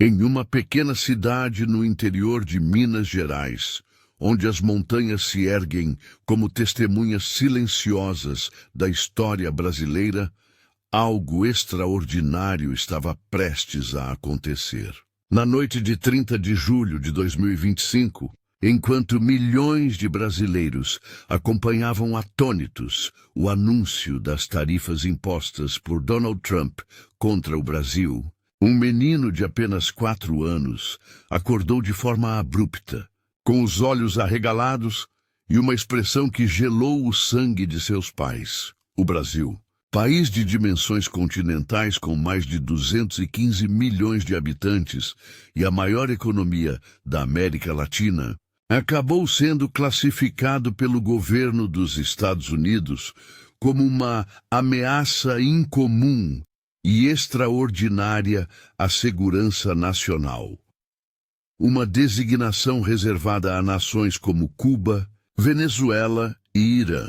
Em uma pequena cidade no interior de Minas Gerais, onde as montanhas se erguem como testemunhas silenciosas da história brasileira, algo extraordinário estava prestes a acontecer. Na noite de 30 de julho de 2025, enquanto milhões de brasileiros acompanhavam atônitos o anúncio das tarifas impostas por Donald Trump contra o Brasil, um menino de apenas 4 anos acordou de forma abrupta, com os olhos arregalados e uma expressão que gelou o sangue de seus pais. O Brasil, país de dimensões continentais com mais de 215 milhões de habitantes e a maior economia da América Latina, acabou sendo classificado pelo governo dos Estados Unidos como uma ameaça incomum e extraordinária à segurança nacional. Uma designação reservada a nações como Cuba, Venezuela e Irã.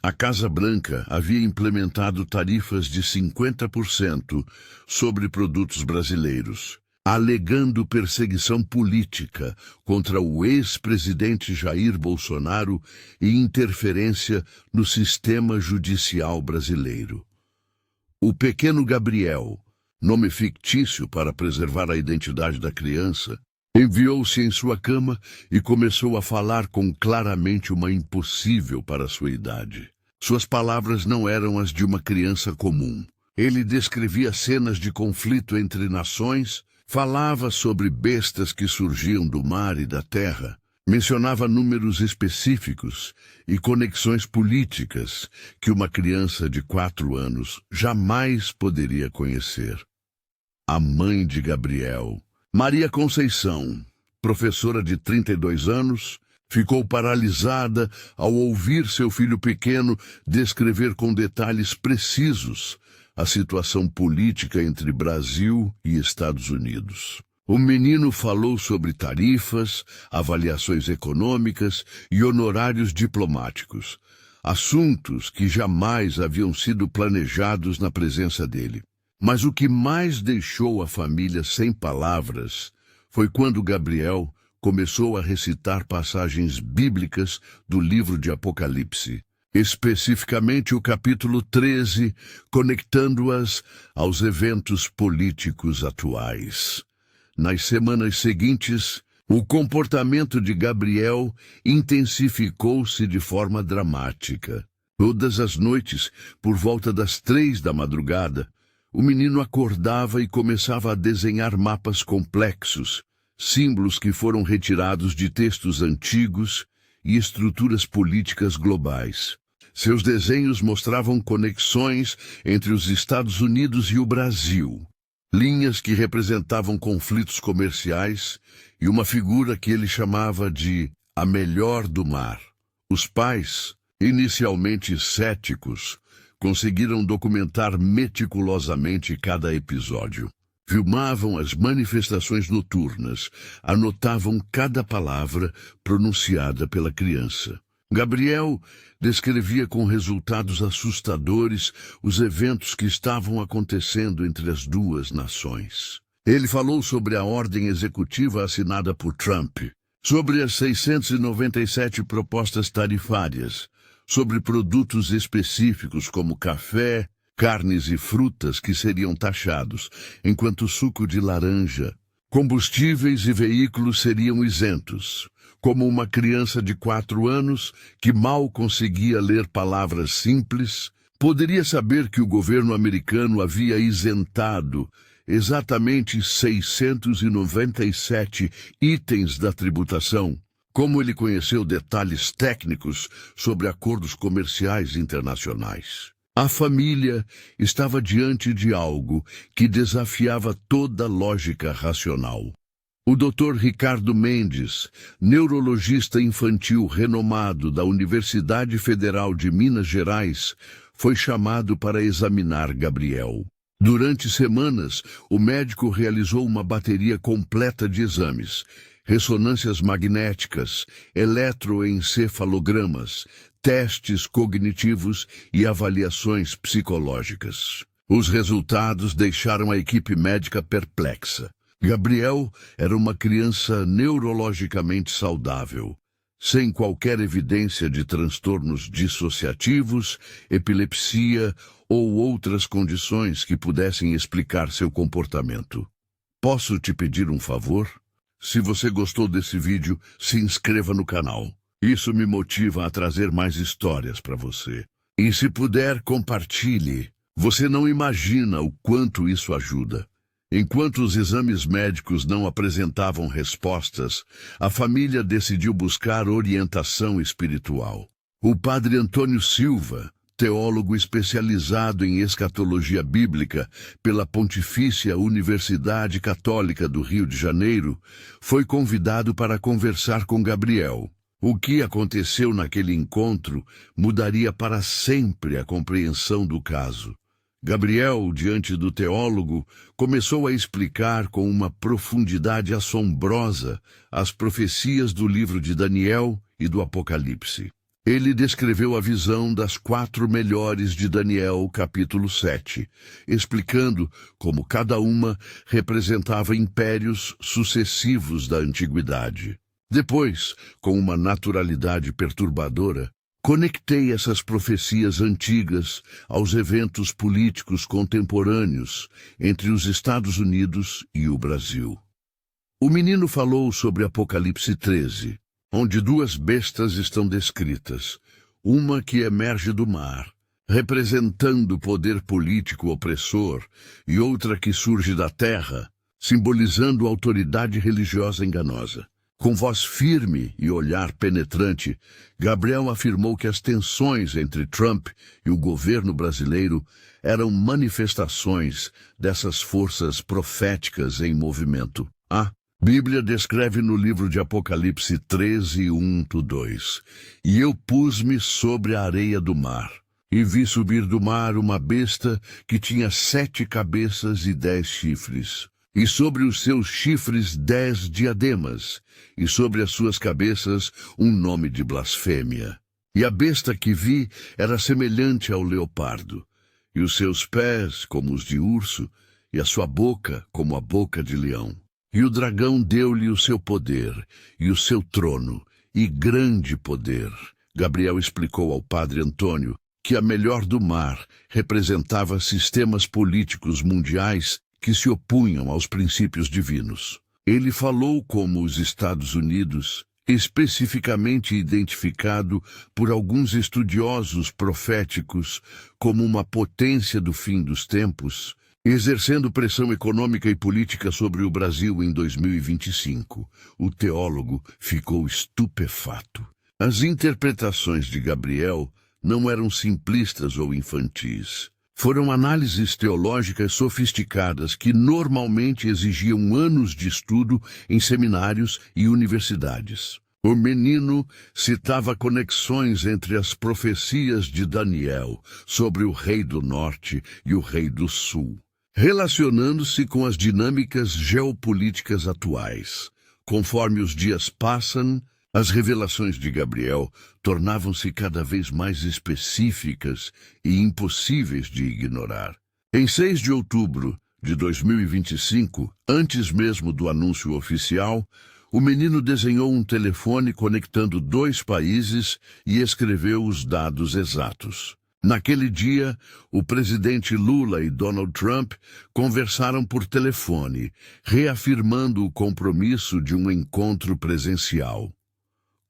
A Casa Branca havia implementado tarifas de 50% sobre produtos brasileiros, alegando perseguição política contra o ex-presidente Jair Bolsonaro e interferência no sistema judicial brasileiro. O pequeno Gabriel, nome fictício para preservar a identidade da criança, enviou-se em sua cama e começou a falar com claramente uma impossível para sua idade. Suas palavras não eram as de uma criança comum. Ele descrevia cenas de conflito entre nações, falava sobre bestas que surgiam do mar e da terra, mencionava números específicos e conexões políticas que uma criança de 4 anos jamais poderia conhecer. A mãe de Gabriel, Maria Conceição, professora de 32 anos, ficou paralisada ao ouvir seu filho pequeno descrever com detalhes precisos a situação política entre Brasil e Estados Unidos. O menino falou sobre tarifas, avaliações econômicas e honorários diplomáticos, assuntos que jamais haviam sido planejados na presença dele. Mas o que mais deixou a família sem palavras foi quando Gabriel começou a recitar passagens bíblicas do livro de Apocalipse, especificamente o capítulo 13, conectando-as aos eventos políticos atuais. Nas semanas seguintes, o comportamento de Gabriel intensificou-se de forma dramática. Todas as noites, por volta das 3 da madrugada, o menino acordava e começava a desenhar mapas complexos, símbolos que foram retirados de textos antigos e estruturas políticas globais. Seus desenhos mostravam conexões entre os Estados Unidos e o Brasil, linhas que representavam conflitos comerciais e uma figura que ele chamava de a melhor do mar. Os pais, inicialmente céticos, conseguiram documentar meticulosamente cada episódio. Filmavam as manifestações noturnas, anotavam cada palavra pronunciada pela criança. Gabriel descrevia com resultados assustadores os eventos que estavam acontecendo entre as duas nações. Ele falou sobre a ordem executiva assinada por Trump, sobre as 697 propostas tarifárias, sobre produtos específicos como café, carnes e frutas que seriam taxados, enquanto suco de laranja, combustíveis e veículos seriam isentos. Como uma criança de 4 anos, que mal conseguia ler palavras simples, poderia saber que o governo americano havia isentado exatamente 697 itens da tributação. Como ele conheceu detalhes técnicos sobre acordos comerciais internacionais. A família estava diante de algo que desafiava toda lógica racional. O Dr. Ricardo Mendes, neurologista infantil renomado da Universidade Federal de Minas Gerais, foi chamado para examinar Gabriel. Durante semanas, o médico realizou uma bateria completa de exames, ressonâncias magnéticas, eletroencefalogramas, testes cognitivos e avaliações psicológicas. Os resultados deixaram a equipe médica perplexa. Gabriel era uma criança neurologicamente saudável, sem qualquer evidência de transtornos dissociativos, epilepsia ou outras condições que pudessem explicar seu comportamento. Posso te pedir um favor? Se você gostou desse vídeo, se inscreva no canal. Isso me motiva a trazer mais histórias para você. E se puder, compartilhe. Você não imagina o quanto isso ajuda. Enquanto os exames médicos não apresentavam respostas, a família decidiu buscar orientação espiritual. O padre Antônio Silva, teólogo especializado em escatologia bíblica pela Pontifícia Universidade Católica do Rio de Janeiro, foi convidado para conversar com Gabriel. O que aconteceu naquele encontro mudaria para sempre a compreensão do caso. Gabriel, diante do teólogo, começou a explicar com uma profundidade assombrosa as profecias do livro de Daniel e do Apocalipse. Ele descreveu a visão das 4 melhores de Daniel, capítulo 7, explicando como cada uma representava impérios sucessivos da antiguidade. Depois, com uma naturalidade perturbadora, conectei essas profecias antigas aos eventos políticos contemporâneos entre os Estados Unidos e o Brasil. O menino falou sobre Apocalipse 13, onde 2 bestas estão descritas, uma que emerge do mar, representando o poder político opressor, e outra que surge da terra, simbolizando a autoridade religiosa enganosa. Com voz firme e olhar penetrante, Gabriel afirmou que as tensões entre Trump e o governo brasileiro eram manifestações dessas forças proféticas em movimento. A Bíblia descreve no livro de Apocalipse 13, 1-2, "E eu pus-me sobre a areia do mar, e vi subir do mar uma besta que tinha 7 cabeças e 10 chifres. E sobre os seus chifres 10 diademas, e sobre as suas cabeças um nome de blasfêmia. E a besta que vi era semelhante ao leopardo, e os seus pés como os de urso, e a sua boca como a boca de leão. E o dragão deu-lhe o seu poder, e o seu trono, e grande poder." Gabriel explicou ao padre Antônio que a melhor do mar representava sistemas políticos mundiais que se opunham aos princípios divinos. Ele falou como os Estados Unidos, especificamente identificado por alguns estudiosos proféticos como uma potência do fim dos tempos, exercendo pressão econômica e política sobre o Brasil em 2025. O teólogo ficou estupefato. As interpretações de Gabriel não eram simplistas ou infantis. Foram análises teológicas sofisticadas que normalmente exigiam anos de estudo em seminários e universidades. O menino citava conexões entre as profecias de Daniel sobre o rei do norte e o rei do sul, relacionando-se com as dinâmicas geopolíticas atuais. Conforme os dias passam, as revelações de Gabriel tornavam-se cada vez mais específicas e impossíveis de ignorar. Em 6 de outubro de 2025, antes mesmo do anúncio oficial, o menino desenhou um telefone conectando 2 países e escreveu os dados exatos. Naquele dia, o presidente Lula e Donald Trump conversaram por telefone, reafirmando o compromisso de um encontro presencial.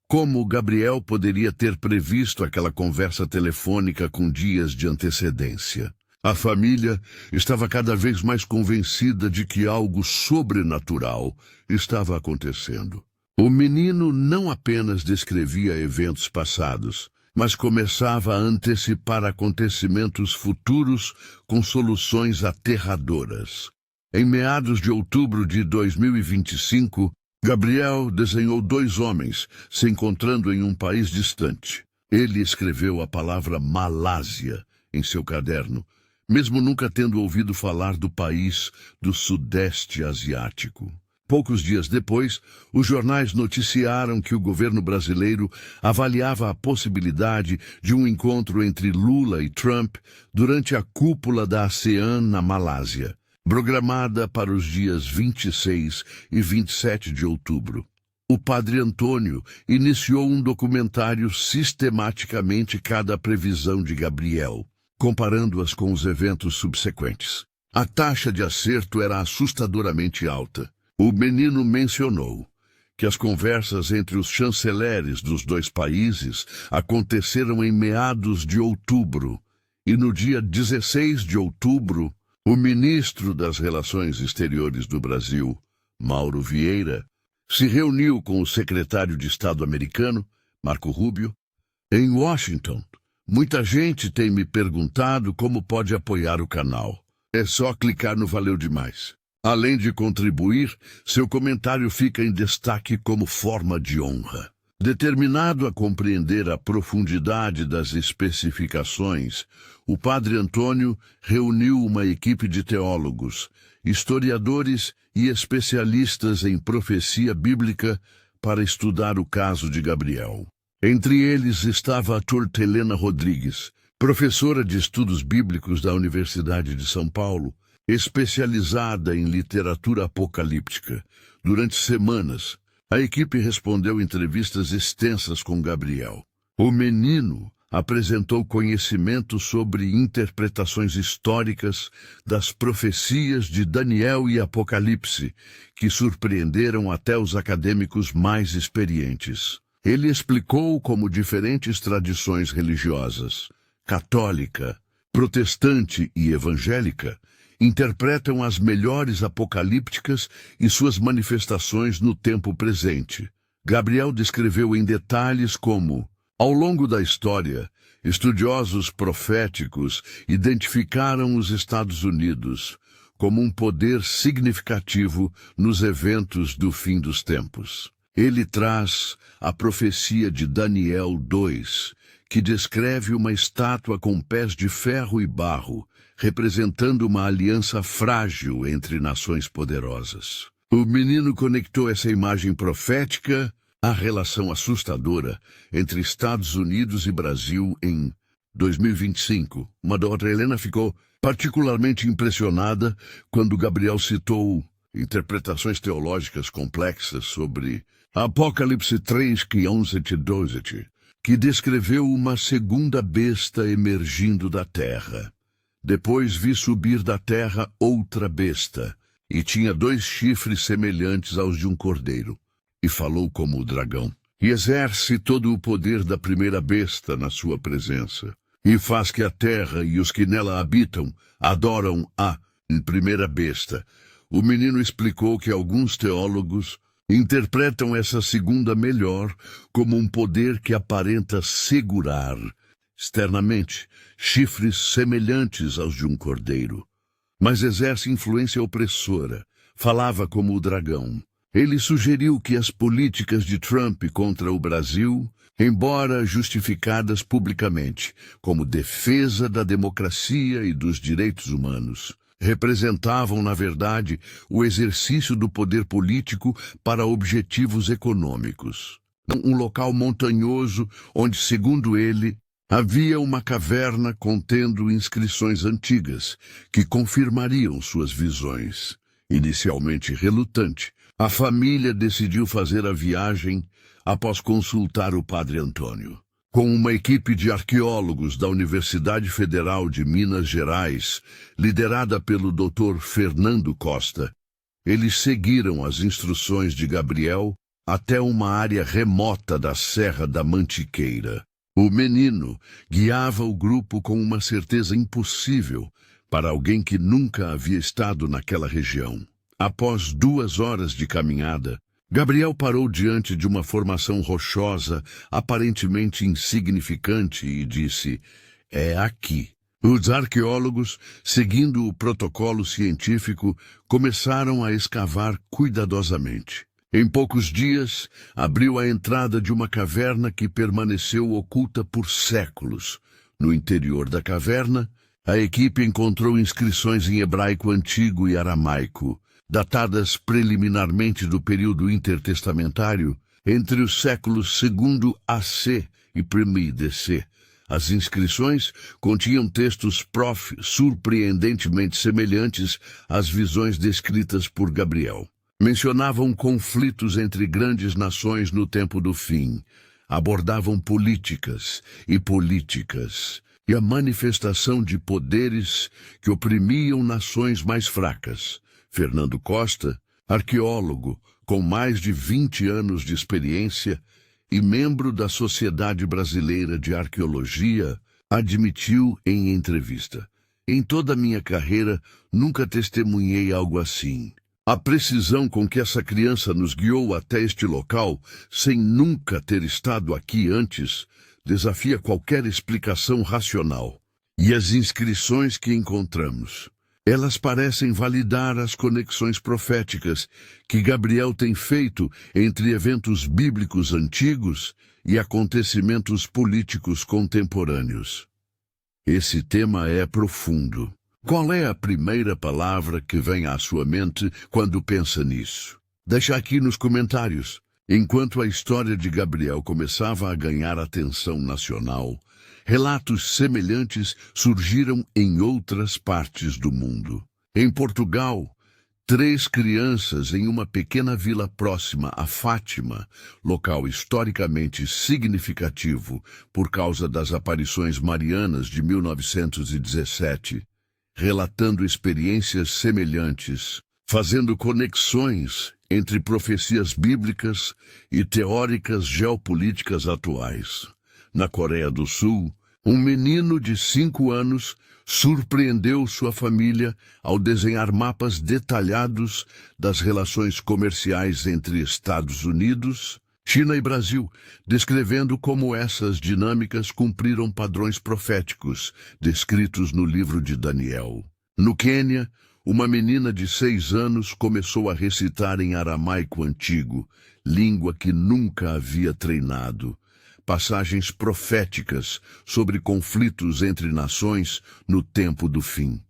Como Gabriel poderia ter previsto aquela conversa telefônica com dias de antecedência? A família estava cada vez mais convencida de que algo sobrenatural estava acontecendo. O menino não apenas descrevia eventos passados, mas começava a antecipar acontecimentos futuros com soluções aterradoras. Em meados de outubro de 2025, Gabriel desenhou 2 homens se encontrando em um país distante. Ele escreveu a palavra Malásia em seu caderno, mesmo nunca tendo ouvido falar do país do Sudeste Asiático. Poucos dias depois, os jornais noticiaram que o governo brasileiro avaliava a possibilidade de um encontro entre Lula e Trump durante a cúpula da ASEAN na Malásia. programada para os dias 26 e 27 de outubro. O padre Antônio iniciou um documentário sistematicamente cada previsão de Gabriel, comparando-as com os eventos subsequentes. A taxa de acerto era assustadoramente alta. O menino mencionou que as conversas entre os chanceleres dos dois países aconteceram em meados de outubro, e no dia 16 de outubro, o ministro das Relações Exteriores do Brasil, Mauro Vieira, se reuniu com o secretário de Estado americano, Marco Rubio, em Washington. Muita gente tem me perguntado como pode apoiar o canal. É só clicar no Valeu Demais. Além de contribuir, seu comentário fica em destaque como forma de honra. Determinado a compreender a profundidade das especificações, o padre Antônio reuniu uma equipe de teólogos, historiadores e especialistas em profecia bíblica para estudar o caso de Gabriel. Entre eles estava a Turta Helena Rodrigues, professora de estudos bíblicos da Universidade de São Paulo, especializada em literatura apocalíptica. Durante semanas, a equipe respondeu entrevistas extensas com Gabriel. O menino apresentou conhecimento sobre interpretações históricas das profecias de Daniel e Apocalipse, que surpreenderam até os acadêmicos mais experientes. Ele explicou como diferentes tradições religiosas, católica, protestante e evangélica, interpretam as melhores apocalípticas e suas manifestações no tempo presente. Gabriel descreveu em detalhes como, ao longo da história, estudiosos proféticos identificaram os Estados Unidos como um poder significativo nos eventos do fim dos tempos. Ele traz a profecia de Daniel 2, que descreve uma estátua com pés de ferro e barro, representando uma aliança frágil entre nações poderosas. O menino conectou essa imagem profética à relação assustadora entre Estados Unidos e Brasil em 2025. Madora Helena ficou particularmente impressionada quando Gabriel citou interpretações teológicas complexas sobre Apocalipse 3, 11-12, que descreveu uma segunda besta emergindo da terra. Depois vi subir da terra outra besta, e tinha 2 chifres semelhantes aos de um cordeiro, e falou como o dragão, e exerce todo o poder da primeira besta na sua presença, e faz que a terra e os que nela habitam adoram a primeira besta. O menino explicou que alguns teólogos interpretam essa segunda melhor como um poder que aparenta segurar, externamente, chifres semelhantes aos de um cordeiro, mas exerce influência opressora, falava como o dragão. Ele sugeriu que as políticas de Trump contra o Brasil, embora justificadas publicamente como defesa da democracia e dos direitos humanos, representavam, na verdade, o exercício do poder político para objetivos econômicos. Um local montanhoso onde, segundo ele, havia uma caverna contendo inscrições antigas que confirmariam suas visões. Inicialmente relutante, a família decidiu fazer a viagem após consultar o padre Antônio. Com uma equipe de arqueólogos da Universidade Federal de Minas Gerais, liderada pelo Dr. Fernando Costa, eles seguiram as instruções de Gabriel até uma área remota da Serra da Mantiqueira. O menino guiava o grupo com uma certeza impossível para alguém que nunca havia estado naquela região. Após 2 horas de caminhada, Gabriel parou diante de uma formação rochosa, aparentemente insignificante, e disse, "É aqui." Os arqueólogos, seguindo o protocolo científico, começaram a escavar cuidadosamente. Em poucos dias, abriu a entrada de uma caverna que permaneceu oculta por séculos. No interior da caverna, a equipe encontrou inscrições em hebraico antigo e aramaico, datadas preliminarmente do período intertestamentário, entre os séculos II AC e I DC, As inscrições continham textos surpreendentemente semelhantes às visões descritas por Gabriel. Mencionavam conflitos entre grandes nações no tempo do fim, abordavam políticas e a manifestação de poderes que oprimiam nações mais fracas. Fernando Costa, arqueólogo com mais de 20 anos de experiência e membro da Sociedade Brasileira de Arqueologia, admitiu em entrevista: "Em toda a minha carreira, nunca testemunhei algo assim. A precisão com que essa criança nos guiou até este local, sem nunca ter estado aqui antes, desafia qualquer explicação racional. E as inscrições que encontramos, elas parecem validar as conexões proféticas que Gabriel tem feito entre eventos bíblicos antigos e acontecimentos políticos contemporâneos." Esse tema é profundo. Qual é a primeira palavra que vem à sua mente quando pensa nisso? Deixa aqui nos comentários. Enquanto a história de Gabriel começava a ganhar atenção nacional, relatos semelhantes surgiram em outras partes do mundo. Em Portugal, 3 crianças em uma pequena vila próxima a Fátima, local historicamente significativo por causa das aparições marianas de 1917, relatando experiências semelhantes, fazendo conexões entre profecias bíblicas e teóricas geopolíticas atuais. Na Coreia do Sul, um menino de 5 anos surpreendeu sua família ao desenhar mapas detalhados das relações comerciais entre Estados Unidos, China e Brasil, descrevendo como essas dinâmicas cumpriram padrões proféticos descritos no livro de Daniel. No Quênia, uma menina de 6 anos começou a recitar em aramaico antigo, língua que nunca havia treinado, passagens proféticas sobre conflitos entre nações no tempo do fim.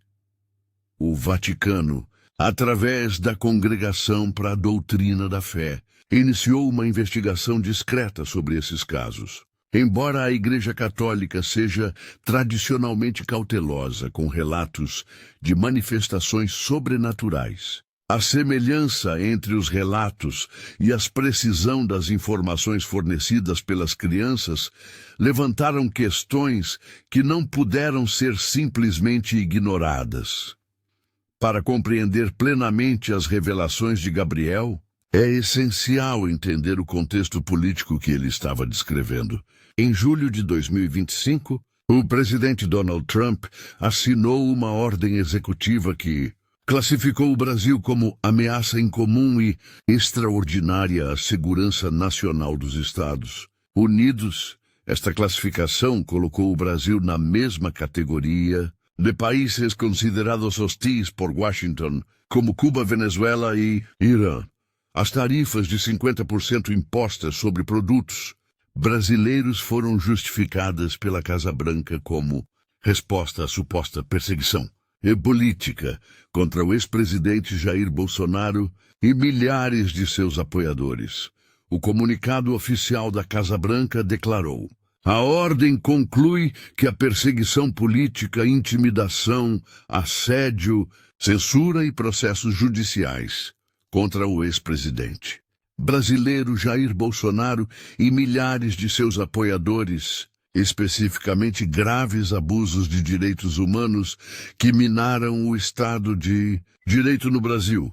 O Vaticano, através da Congregação para a Doutrina da Fé, iniciou uma investigação discreta sobre esses casos. Embora a Igreja Católica seja tradicionalmente cautelosa com relatos de manifestações sobrenaturais, a semelhança entre os relatos e a precisão das informações fornecidas pelas crianças levantaram questões que não puderam ser simplesmente ignoradas. Para compreender plenamente as revelações de Gabriel, é essencial entender o contexto político que ele estava descrevendo. Em julho de 2025, o presidente Donald Trump assinou uma ordem executiva que classificou o Brasil como ameaça incomum e extraordinária à segurança nacional dos Estados Unidos. Esta classificação colocou o Brasil na mesma categoria de países considerados hostis por Washington, como Cuba, Venezuela e Irã. As tarifas de 50% impostas sobre produtos brasileiros foram justificadas pela Casa Branca como resposta à suposta perseguição política contra o ex-presidente Jair Bolsonaro e milhares de seus apoiadores. O comunicado oficial da Casa Branca declarou: "A ordem conclui que a perseguição política, intimidação, assédio, censura e processos judiciais contra o ex-presidente brasileiro Jair Bolsonaro e milhares de seus apoiadores, especificamente graves abusos de direitos humanos que minaram o Estado de Direito no Brasil.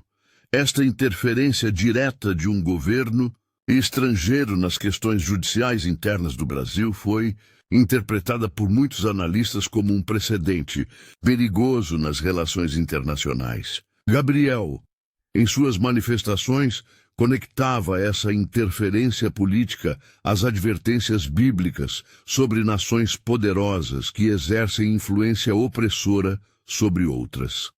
Esta interferência direta de um governo estrangeiro nas questões judiciais internas do Brasil foi interpretada por muitos analistas como um precedente perigoso nas relações internacionais." Gabriel, em suas manifestações, conectava essa interferência política às advertências bíblicas sobre nações poderosas que exercem influência opressora sobre outras.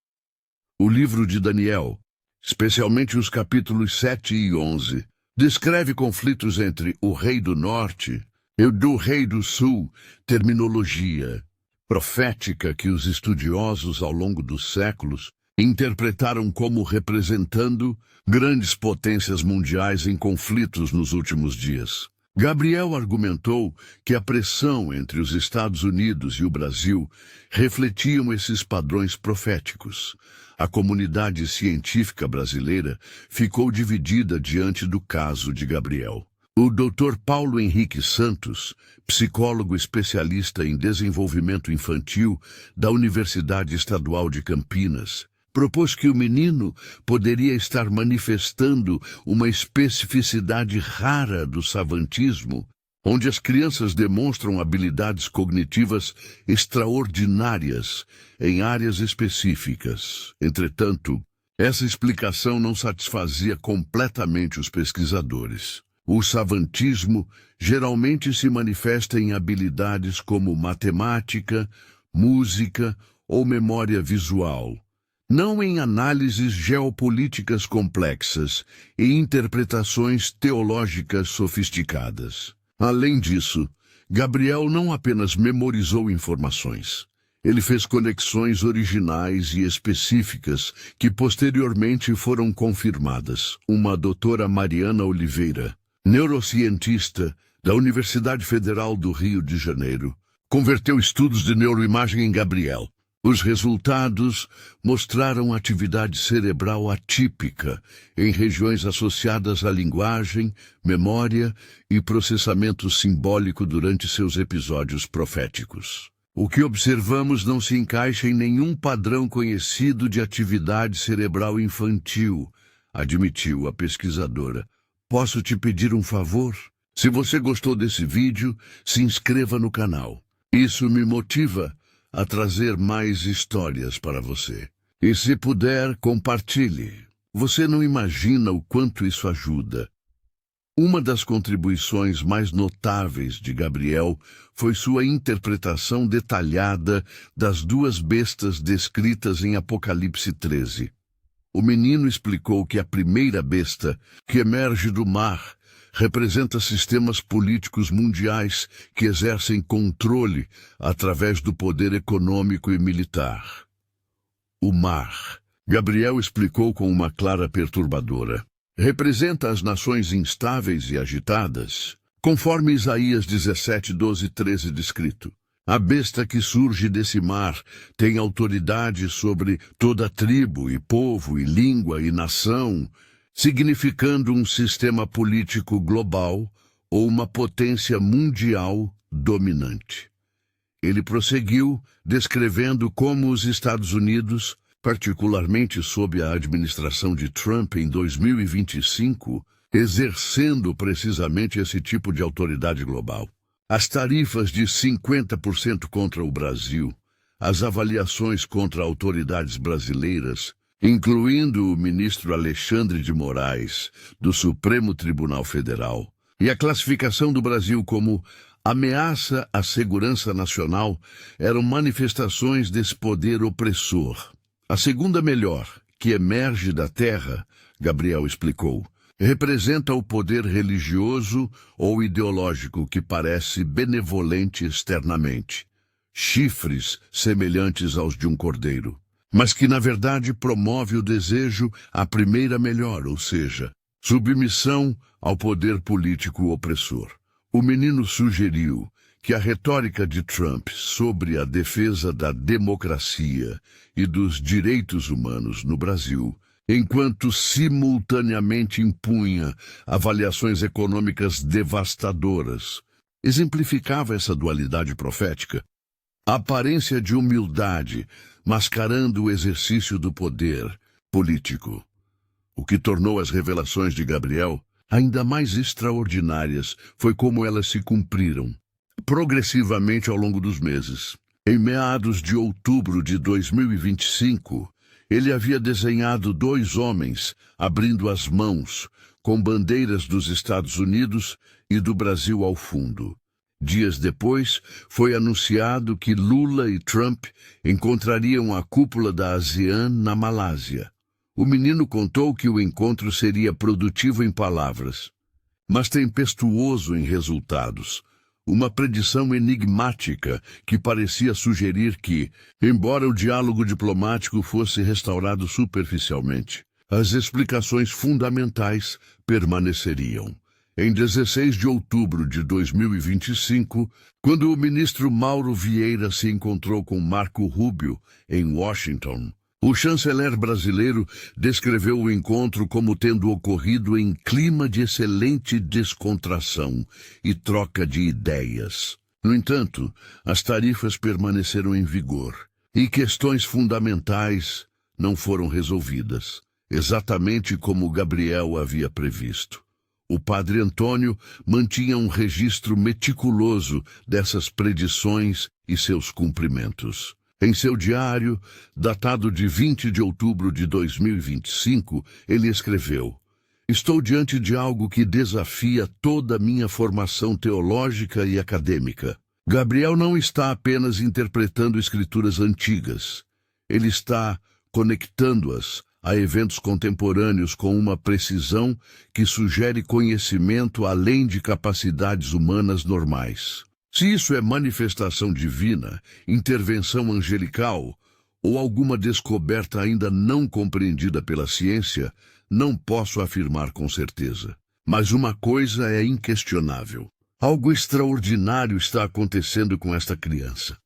O livro de Daniel, especialmente os capítulos 7 e 11, descreve conflitos entre o rei do norte e o rei do sul, terminologia profética que os estudiosos ao longo dos séculos interpretaram como representando grandes potências mundiais em conflitos nos últimos dias. Gabriel argumentou que a pressão entre os Estados Unidos e o Brasil refletiam esses padrões proféticos. A comunidade científica brasileira ficou dividida diante do caso de Gabriel. O Dr. Paulo Henrique Santos, psicólogo especialista em desenvolvimento infantil da Universidade Estadual de Campinas, propôs que o menino poderia estar manifestando uma especificidade rara do savantismo, onde as crianças demonstram habilidades cognitivas extraordinárias em áreas específicas. Entretanto, essa explicação não satisfazia completamente os pesquisadores. O savantismo geralmente se manifesta em habilidades como matemática, música ou memória visual, não em análises geopolíticas complexas e interpretações teológicas sofisticadas. Além disso, Gabriel não apenas memorizou informações. Ele fez conexões originais e específicas que posteriormente foram confirmadas. Uma doutora Mariana Oliveira, neurocientista da Universidade Federal do Rio de Janeiro, converteu estudos de neuroimagem em Gabriel. Os resultados mostraram atividade cerebral atípica em regiões associadas à linguagem, memória e processamento simbólico durante seus episódios proféticos. O que observamos não se encaixa em nenhum padrão conhecido de atividade cerebral infantil, admitiu a pesquisadora. Posso te pedir um favor? Se você gostou desse vídeo, se inscreva no canal. Isso me motiva a trazer mais histórias para você. E se puder, compartilhe. Você não imagina o quanto isso ajuda. Uma das contribuições mais notáveis de Gabriel foi sua interpretação detalhada das duas bestas descritas em Apocalipse 13. O menino explicou que a primeira besta, que emerge do mar, representa sistemas políticos mundiais que exercem controle através do poder econômico e militar. O mar, Gabriel explicou com uma clara perturbadora, representa as nações instáveis e agitadas, conforme Isaías 17, 12 e 13 descrito. A besta que surge desse mar tem autoridade sobre toda tribo e povo e língua e nação, significando um sistema político global ou uma potência mundial dominante. Ele prosseguiu, descrevendo como os Estados Unidos, particularmente sob a administração de Trump em 2025, exercendo precisamente esse tipo de autoridade global. As tarifas de 50% contra o Brasil, as avaliações contra autoridades brasileiras, incluindo o ministro Alexandre de Moraes, do Supremo Tribunal Federal, e a classificação do Brasil como ameaça à segurança nacional, eram manifestações desse poder opressor. A segunda melhor, que emerge da terra, Gabriel explicou, representa o poder religioso ou ideológico que parece benevolente externamente, chifres semelhantes aos de um cordeiro, mas que na verdade promove o desejo à primeira melhor, ou seja, submissão ao poder político opressor. O menino sugeriu que a retórica de Trump sobre a defesa da democracia e dos direitos humanos no Brasil, enquanto simultaneamente impunha avaliações econômicas devastadoras, exemplificava essa dualidade profética. A aparência de humildade mascarando o exercício do poder político. O que tornou as revelações de Gabriel ainda mais extraordinárias foi como elas se cumpriram, progressivamente ao longo dos meses. Em meados de outubro de 2025, ele havia desenhado 2 homens abrindo as mãos, com bandeiras dos Estados Unidos e do Brasil ao fundo. Dias depois, foi anunciado que Lula e Trump encontrariam a cúpula da ASEAN na Malásia. O menino contou que o encontro seria produtivo em palavras, mas tempestuoso em resultados. Uma predição enigmática que parecia sugerir que, embora o diálogo diplomático fosse restaurado superficialmente, as explicações fundamentais permaneceriam. Em 16 de outubro de 2025, quando o ministro Mauro Vieira se encontrou com Marco Rubio em Washington, o chanceler brasileiro descreveu o encontro como tendo ocorrido em clima de excelente descontração e troca de ideias. No entanto, as tarifas permaneceram em vigor e questões fundamentais não foram resolvidas, exatamente como Gabriel havia previsto. O padre Antônio mantinha um registro meticuloso dessas predições e seus cumprimentos. Em seu diário, datado de 20 de outubro de 2025, ele escreveu: "Estou diante de algo que desafia toda a minha formação teológica e acadêmica. Gabriel não está apenas interpretando escrituras antigas. Ele está conectando-as a eventos contemporâneos com uma precisão que sugere conhecimento além de capacidades humanas normais. Se isso é manifestação divina, intervenção angelical ou alguma descoberta ainda não compreendida pela ciência, não posso afirmar com certeza. Mas uma coisa é inquestionável. Algo extraordinário está acontecendo com esta criança.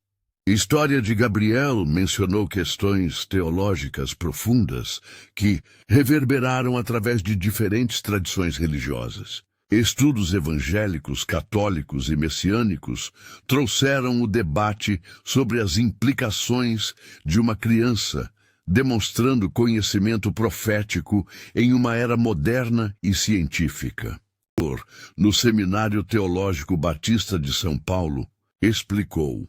História de Gabriel mencionou questões teológicas profundas que reverberaram através de diferentes tradições religiosas. Estudos evangélicos, católicos e messiânicos trouxeram o debate sobre as implicações de uma criança, demonstrando conhecimento profético em uma era moderna e científica. No Seminário Teológico Batista de São Paulo, explicou: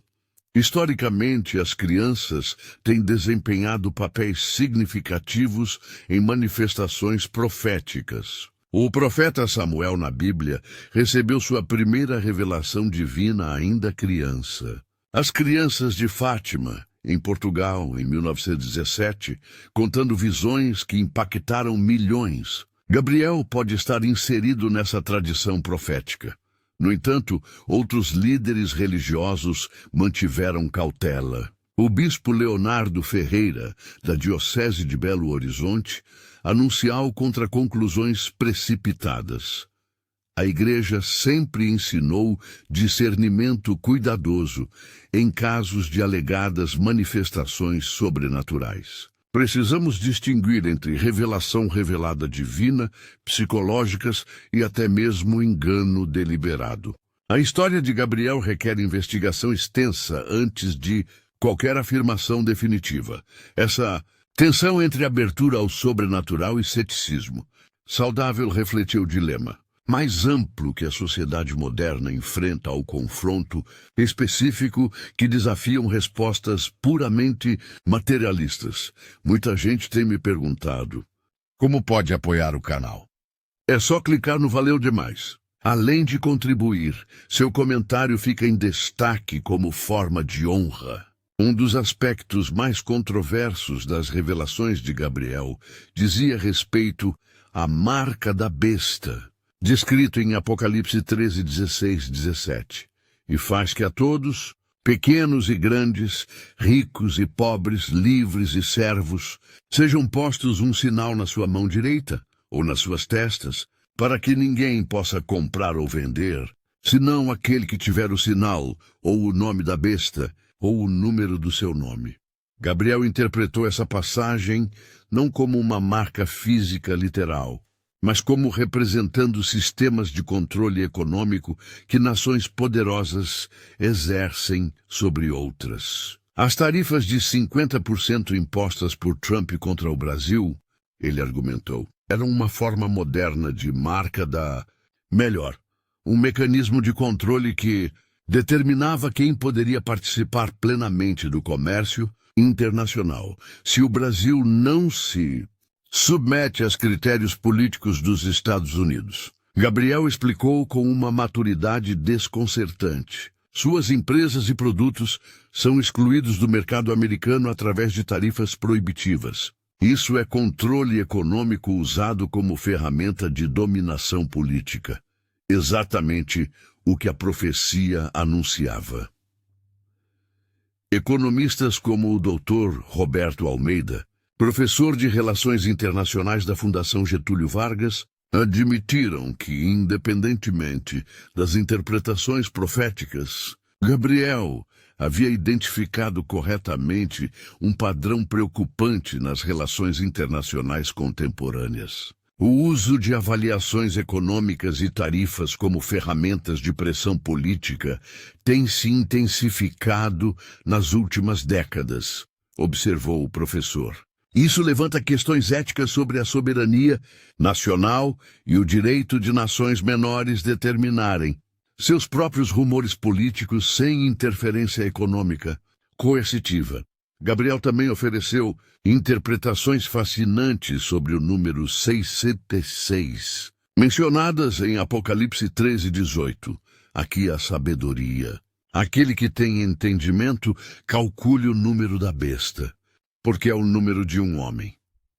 historicamente, as crianças têm desempenhado papéis significativos em manifestações proféticas. O profeta Samuel, na Bíblia, recebeu sua primeira revelação divina ainda criança. As crianças de Fátima, em Portugal, em 1917, contando visões que impactaram milhões. Gabriel pode estar inserido nessa tradição profética. No entanto, outros líderes religiosos mantiveram cautela. O bispo Leonardo Ferreira, da Diocese de Belo Horizonte, anunciou contra conclusões precipitadas. A Igreja sempre ensinou discernimento cuidadoso em casos de alegadas manifestações sobrenaturais. Precisamos distinguir entre revelação revelada divina, psicológicas e até mesmo engano deliberado. A história de Gabriel requer investigação extensa antes de qualquer afirmação definitiva. Essa tensão entre abertura ao sobrenatural e ceticismo saudável refletiu o dilema mais amplo que a sociedade moderna enfrenta ao confronto específico que desafiam respostas puramente materialistas. Muita gente tem me perguntado: como pode apoiar o canal? É só clicar no Valeu Demais. Além de contribuir, seu comentário fica em destaque como forma de honra. Um dos aspectos mais controversos das revelações de Gabriel dizia respeito à marca da besta, descrito em Apocalipse 13, 16, 17, e faz que a todos, pequenos e grandes, ricos e pobres, livres e servos, sejam postos um sinal na sua mão direita ou nas suas testas, para que ninguém possa comprar ou vender, senão aquele que tiver o sinal, ou o nome da besta, ou o número do seu nome. Gabriel interpretou essa passagem não como uma marca física literal, mas como representando sistemas de controle econômico que nações poderosas exercem sobre outras. As tarifas de 50% impostas por Trump contra o Brasil, ele argumentou, eram uma forma moderna de marca um mecanismo de controle que determinava quem poderia participar plenamente do comércio internacional. Se o Brasil não se submete aos critérios políticos dos Estados Unidos. Gabriel explicou com uma maturidade desconcertante. Suas empresas e produtos são excluídos do mercado americano através de tarifas proibitivas. Isso é controle econômico usado como ferramenta de dominação política. Exatamente o que a profecia anunciava. Economistas como o Dr. Roberto Almeida, professor de Relações Internacionais da Fundação Getúlio Vargas, Admitiram que, independentemente das interpretações proféticas, Gabriel havia identificado corretamente um padrão preocupante nas relações internacionais contemporâneas. O uso de avaliações econômicas e tarifas como ferramentas de pressão política tem se intensificado nas últimas décadas, observou o professor. Isso levanta questões éticas sobre a soberania nacional e o direito de nações menores determinarem seus próprios rumores políticos sem interferência econômica coercitiva. Gabriel também ofereceu interpretações fascinantes sobre o número 606, mencionadas em Apocalipse 13:18. Aqui a sabedoria. Aquele que tem entendimento, calcule o número da besta, porque é o número de um homem.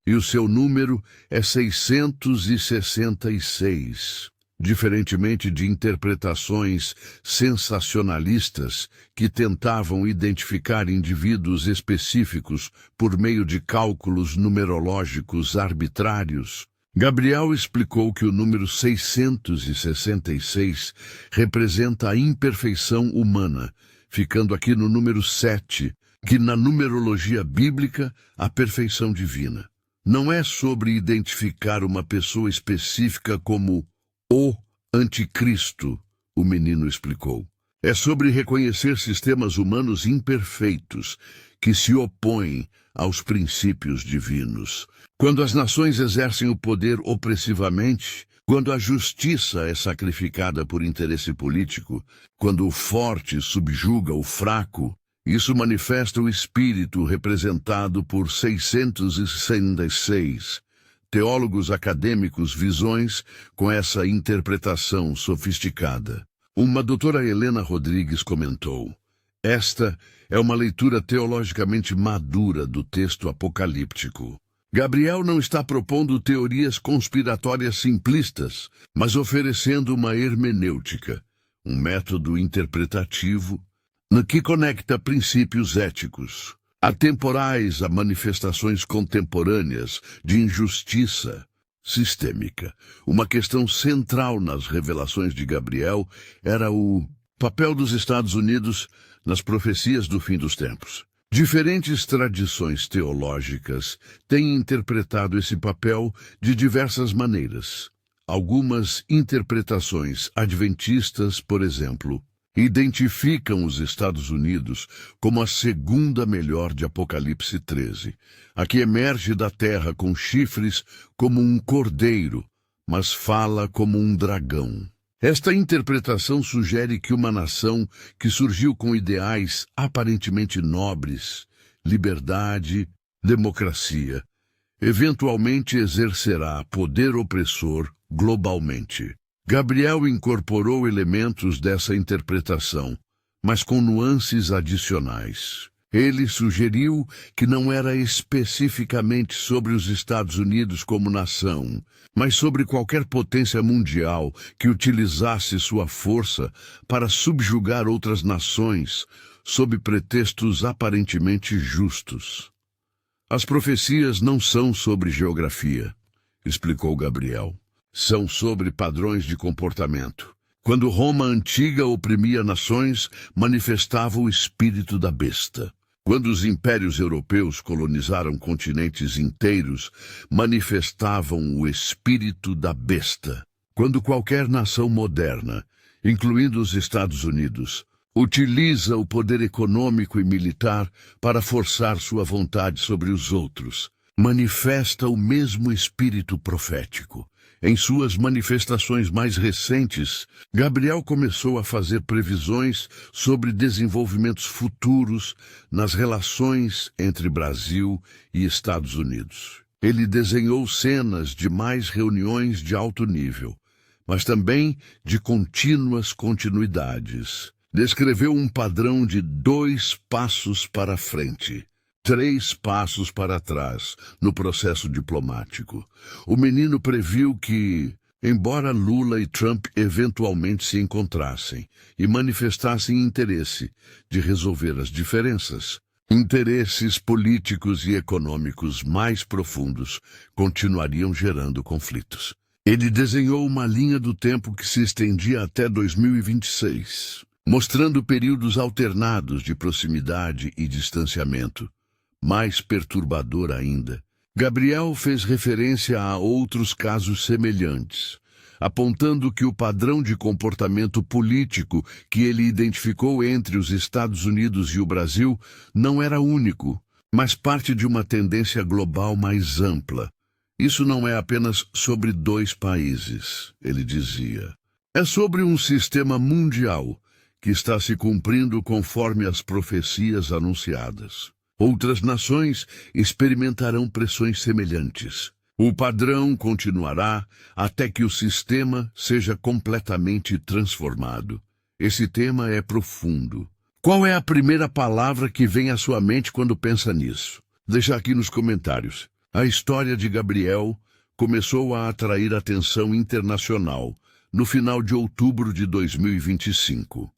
E o seu número é 666. Diferentemente de interpretações sensacionalistas que tentavam identificar indivíduos específicos por meio de cálculos numerológicos arbitrários, Gabriel explicou que o número 666 representa a imperfeição humana, ficando aqui no número 7, que na numerologia bíblica, a perfeição divina. Não é sobre identificar uma pessoa específica como o anticristo, o menino explicou. É sobre reconhecer sistemas humanos imperfeitos que se opõem aos princípios divinos. Quando as nações exercem o poder opressivamente, quando a justiça é sacrificada por interesse político, quando o forte subjuga o fraco, isso manifesta o espírito representado por 666. Teólogos acadêmicos visões com essa interpretação sofisticada. Uma doutora Helena Rodrigues comentou: esta é uma leitura teologicamente madura do texto apocalíptico. Gabriel não está propondo teorias conspiratórias simplistas, mas oferecendo uma hermenêutica, um método interpretativo, no que conecta princípios éticos atemporais a manifestações contemporâneas de injustiça sistêmica. Uma questão central nas revelações de Gabriel era o papel dos Estados Unidos nas profecias do fim dos tempos. Diferentes tradições teológicas têm interpretado esse papel de diversas maneiras. Algumas interpretações adventistas, por exemplo, identificam os Estados Unidos como a segunda melhor de Apocalipse 13, a que emerge da terra com chifres como um cordeiro, mas fala como um dragão. Esta interpretação sugere que uma nação que surgiu com ideais aparentemente nobres, liberdade, democracia, eventualmente exercerá poder opressor globalmente. Gabriel incorporou elementos dessa interpretação, mas com nuances adicionais. Ele sugeriu que não era especificamente sobre os Estados Unidos como nação, mas sobre qualquer potência mundial que utilizasse sua força para subjugar outras nações sob pretextos aparentemente justos. As profecias não são sobre geografia, explicou Gabriel. São sobre padrões de comportamento. Quando Roma antiga oprimia nações, manifestava o espírito da besta. Quando os impérios europeus colonizaram continentes inteiros, manifestavam o espírito da besta. Quando qualquer nação moderna, incluindo os Estados Unidos, utiliza o poder econômico e militar para forçar sua vontade sobre os outros, manifesta o mesmo espírito profético. Em suas manifestações mais recentes, Gabriel começou a fazer previsões sobre desenvolvimentos futuros nas relações entre Brasil e Estados Unidos. Ele desenhou cenas de mais reuniões de alto nível, mas também de contínuas continuidades. Descreveu um padrão de 2 passos para frente, 3 passos para trás no processo diplomático. O menino previu que, embora Lula e Trump eventualmente se encontrassem e manifestassem interesse de resolver as diferenças, interesses políticos e econômicos mais profundos continuariam gerando conflitos. Ele desenhou uma linha do tempo que se estendia até 2026, mostrando períodos alternados de proximidade e distanciamento. Mais perturbador ainda, Gabriel fez referência a outros casos semelhantes, apontando que o padrão de comportamento político que ele identificou entre os Estados Unidos e o Brasil não era único, mas parte de uma tendência global mais ampla. Isso não é apenas sobre dois países, ele dizia. É sobre um sistema mundial que está se cumprindo conforme as profecias anunciadas. Outras nações experimentarão pressões semelhantes. O padrão continuará até que o sistema seja completamente transformado. Esse tema é profundo. Qual é a primeira palavra que vem à sua mente quando pensa nisso? Deixa aqui nos comentários. A história de Gabriel começou a atrair atenção internacional no final de outubro de 2025.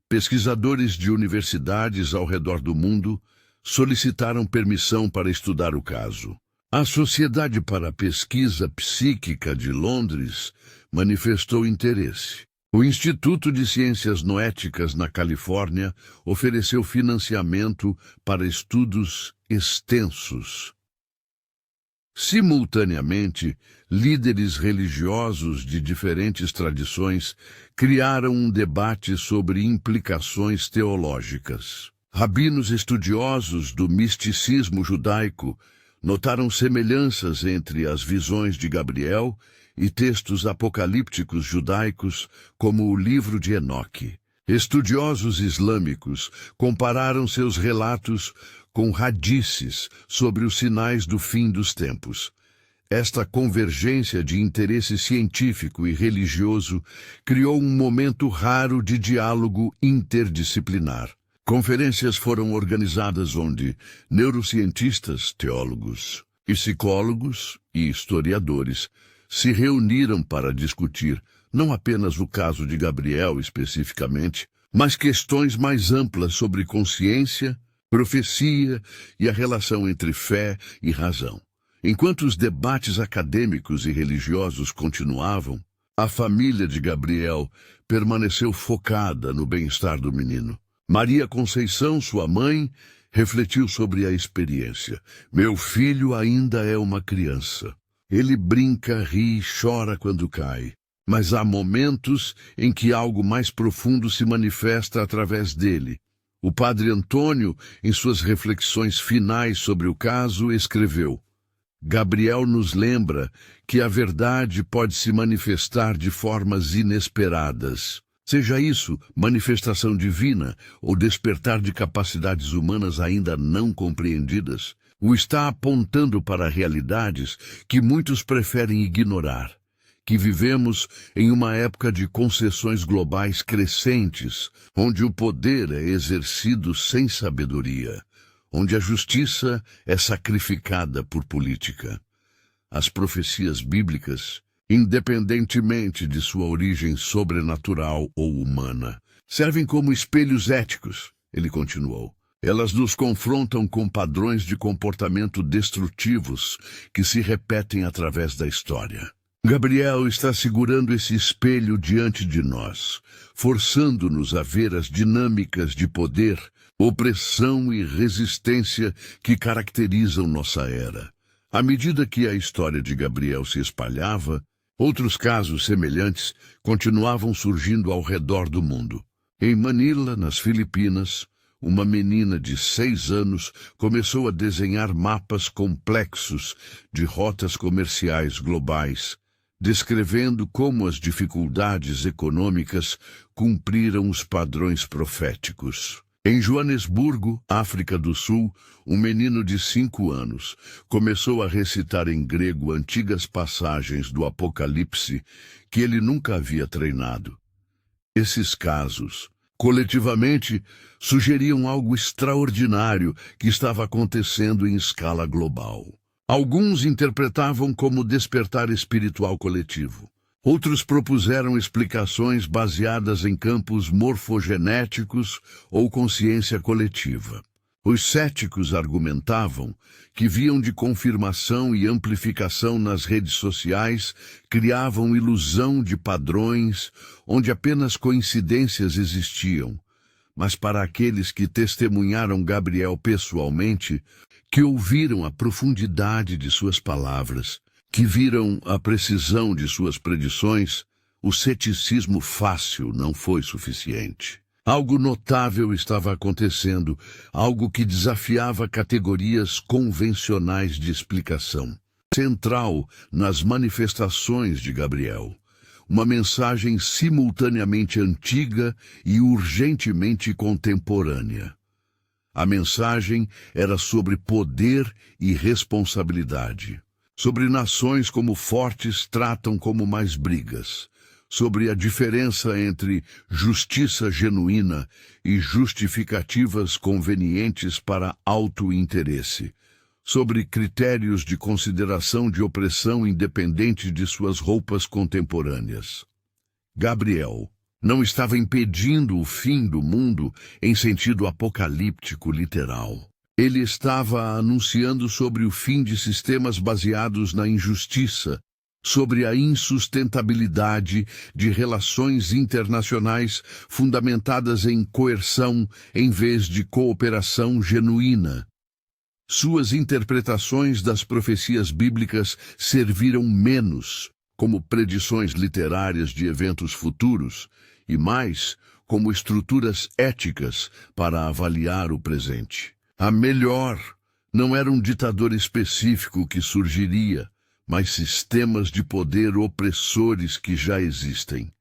Pesquisadores de universidades ao redor do mundo solicitaram permissão para estudar o caso. A Sociedade para a Pesquisa Psíquica de Londres manifestou interesse. O Instituto de Ciências Noéticas na Califórnia ofereceu financiamento para estudos extensos. Simultaneamente, líderes religiosos de diferentes tradições criaram um debate sobre implicações teológicas. Rabinos estudiosos do misticismo judaico notaram semelhanças entre as visões de Gabriel e textos apocalípticos judaicos, como o livro de Enoque. Estudiosos islâmicos compararam seus relatos com hadices sobre os sinais do fim dos tempos. Esta convergência de interesse científico e religioso criou um momento raro de diálogo interdisciplinar. Conferências foram organizadas onde neurocientistas, teólogos, psicólogos e historiadores se reuniram para discutir não apenas o caso de Gabriel especificamente, mas questões mais amplas sobre consciência, profecia e a relação entre fé e razão. Enquanto os debates acadêmicos e religiosos continuavam, a família de Gabriel permaneceu focada no bem-estar do menino. Maria Conceição, sua mãe, refletiu sobre a experiência. Meu filho ainda é uma criança. Ele brinca, ri e chora quando cai. Mas há momentos em que algo mais profundo se manifesta através dele. O padre Antônio, em suas reflexões finais sobre o caso, escreveu: Gabriel nos lembra que a verdade pode se manifestar de formas inesperadas. Seja isso manifestação divina ou despertar de capacidades humanas ainda não compreendidas, o está apontando para realidades que muitos preferem ignorar. Que vivemos em uma época de concessões globais crescentes, onde o poder é exercido sem sabedoria, onde a justiça é sacrificada por política. As profecias bíblicas, independentemente de sua origem sobrenatural ou humana, servem como espelhos éticos, ele continuou. Elas nos confrontam com padrões de comportamento destrutivos que se repetem através da história. Gabriel está segurando esse espelho diante de nós, forçando-nos a ver as dinâmicas de poder, opressão e resistência que caracterizam nossa era. À medida que a história de Gabriel se espalhava, outros casos semelhantes continuavam surgindo ao redor do mundo. Em Manila, nas Filipinas, uma menina de 6 anos começou a desenhar mapas complexos de rotas comerciais globais, descrevendo como as dificuldades econômicas cumpriram os padrões proféticos. Em Joanesburgo, África do Sul, um menino de 5 anos começou a recitar em grego antigas passagens do Apocalipse que ele nunca havia treinado. Esses casos, coletivamente, sugeriam algo extraordinário que estava acontecendo em escala global. Alguns interpretavam como despertar espiritual coletivo. Outros propuseram explicações baseadas em campos morfogenéticos ou consciência coletiva. Os céticos argumentavam que viam de confirmação e amplificação nas redes sociais, criavam ilusão de padrões onde apenas coincidências existiam. Mas para aqueles que testemunharam Gabriel pessoalmente, que ouviram a profundidade de suas palavras, que viram a precisão de suas predições, o ceticismo fácil não foi suficiente. Algo notável estava acontecendo, algo que desafiava categorias convencionais de explicação. Central nas manifestações de Gabriel, uma mensagem simultaneamente antiga e urgentemente contemporânea. A mensagem era sobre poder e responsabilidade, sobre nações como fortes tratam como mais brigas, sobre a diferença entre justiça genuína e justificativas convenientes para auto-interesse, sobre critérios de consideração de opressão independente de suas roupas contemporâneas. Gabriel não estava impedindo o fim do mundo em sentido apocalíptico literal. Ele estava anunciando sobre o fim de sistemas baseados na injustiça, sobre a insustentabilidade de relações internacionais fundamentadas em coerção em vez de cooperação genuína. Suas interpretações das profecias bíblicas serviram menos como predições literárias de eventos futuros e mais como estruturas éticas para avaliar o presente. A melhor não era um ditador específico que surgiria, mas sistemas de poder opressores que já existem.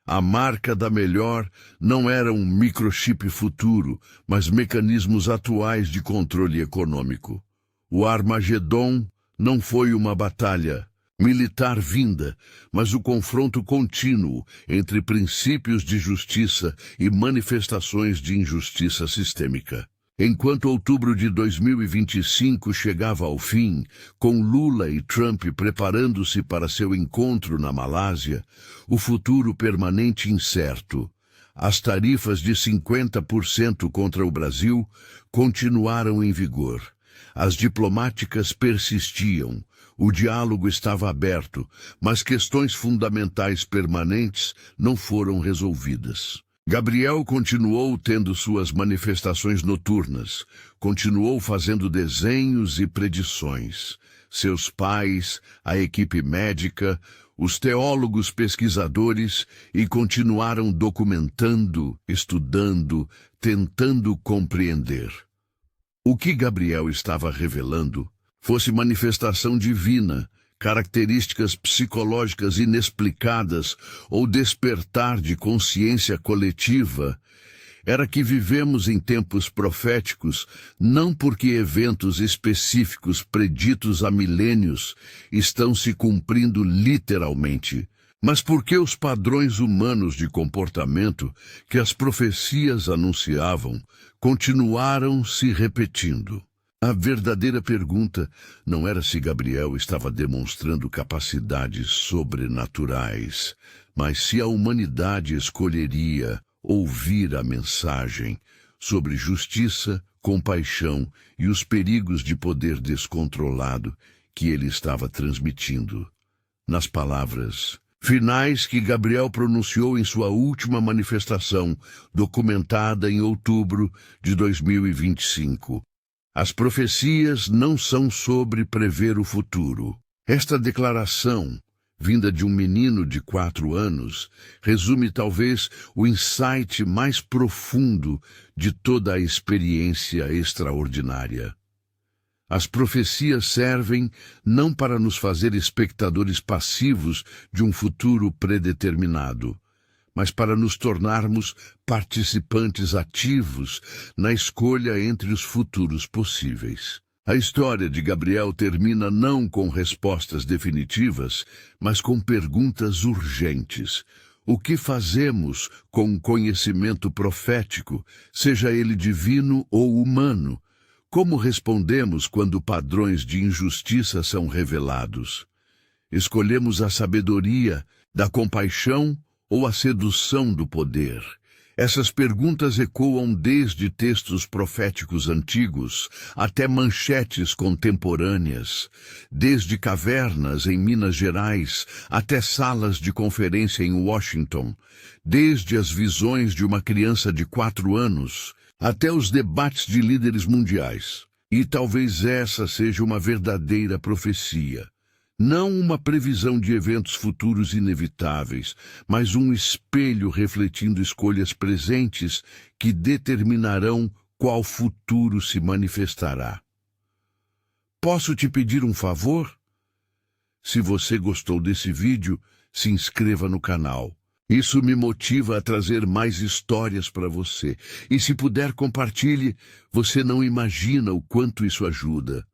A marca da melhor não era um microchip futuro, mas mecanismos atuais de controle econômico. O Armagedon não foi uma batalha militar vinda, mas o confronto contínuo entre princípios de justiça e manifestações de injustiça sistêmica. Enquanto outubro de 2025 chegava ao fim, com Lula e Trump preparando-se para seu encontro na Malásia, o futuro permanente incerto. As tarifas de 50% contra o Brasil continuaram em vigor. As diplomáticas persistiam. O diálogo estava aberto, mas questões fundamentais permanentes não foram resolvidas. Gabriel continuou tendo suas manifestações noturnas, continuou fazendo desenhos e predições. Seus pais, a equipe médica, os teólogos pesquisadores e continuaram documentando, estudando, tentando compreender. O que Gabriel estava revelando fosse manifestação divina, características psicológicas inexplicadas ou despertar de consciência coletiva, era que vivemos em tempos proféticos, não porque eventos específicos preditos há milênios estão se cumprindo literalmente, mas porque os padrões humanos de comportamento que as profecias anunciavam continuaram se repetindo. A verdadeira pergunta não era se Gabriel estava demonstrando capacidades sobrenaturais, mas se a humanidade escolheria ouvir a mensagem sobre justiça, compaixão e os perigos de poder descontrolado que ele estava transmitindo. Nas palavras finais que Gabriel pronunciou em sua última manifestação, documentada em outubro de 2025. As profecias não são sobre prever o futuro. Esta declaração, vinda de um menino de 4 anos, resume talvez o insight mais profundo de toda a experiência extraordinária. As profecias servem não para nos fazer espectadores passivos de um futuro predeterminado, mas para nos tornarmos participantes ativos na escolha entre os futuros possíveis. A história de Gabriel termina não com respostas definitivas, mas com perguntas urgentes. O que fazemos com o conhecimento profético, seja ele divino ou humano? Como respondemos quando padrões de injustiça são revelados? Escolhemos a sabedoria da compaixão ou a sedução do poder? Essas perguntas ecoam desde textos proféticos antigos até manchetes contemporâneas, desde cavernas em Minas Gerais até salas de conferência em Washington, desde as visões de uma criança de 4 anos até os debates de líderes mundiais. E talvez essa seja uma verdadeira profecia. Não uma previsão de eventos futuros inevitáveis, mas um espelho refletindo escolhas presentes que determinarão qual futuro se manifestará. Posso te pedir um favor? Se você gostou desse vídeo, se inscreva no canal. Isso me motiva a trazer mais histórias para você. E se puder, compartilhe. Você não imagina o quanto isso ajuda.